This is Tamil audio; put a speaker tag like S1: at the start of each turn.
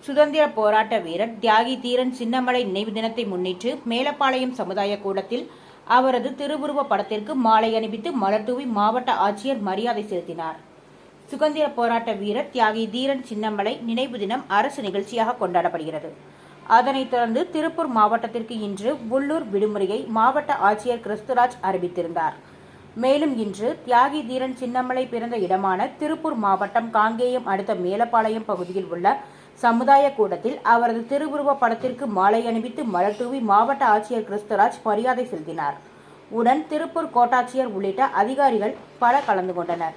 S1: சுதந்திர போராட்ட வீரர் தியாகி தீரன் சின்னமலை நினைவு தினத்தை முன்னிட்டு மேலப்பாளையம் சமுதாய கூடத்தில் அவரது திருவுருவ படத்திற்கு மாலை அணிவித்து மலர்தூவி மாவட்ட ஆட்சியர் மரியாதை செலுத்தினார். சுதந்திர போராட்ட வீரர் தியாகி தீரன் சின்னமலை நினைவு தினம் அரசு நிகழ்ச்சியாக கொண்டாடப்படுகிறது. அதனைத் தொடர்ந்து திருப்பூர் மாவட்டத்திற்கு இன்று உள்ளூர் விடுமுறையை மாவட்ட ஆட்சியர் கிறிஸ்துராஜ் அறிவித்திருந்தார். மேலும் இன்று தியாகி தீரன் சின்னமலை பிறந்த இடமான திருப்பூர் மாவட்டம் காங்கேயம் அடுத்த மேலப்பாளையம் பகுதியில் உள்ள சமுதாய கூடத்தில் அவரது திருவுருவ படத்திற்கு மாலை அணிவித்து மலர்தூவி மாவட்ட ஆட்சியர் கிறிஸ்துராஜ் மரியாதை செலுத்தினார். உடன் திருப்பூர் கோட்டாட்சியர் உள்ளிட்ட அதிகாரிகள் பலர் கலந்து கொண்டனர்.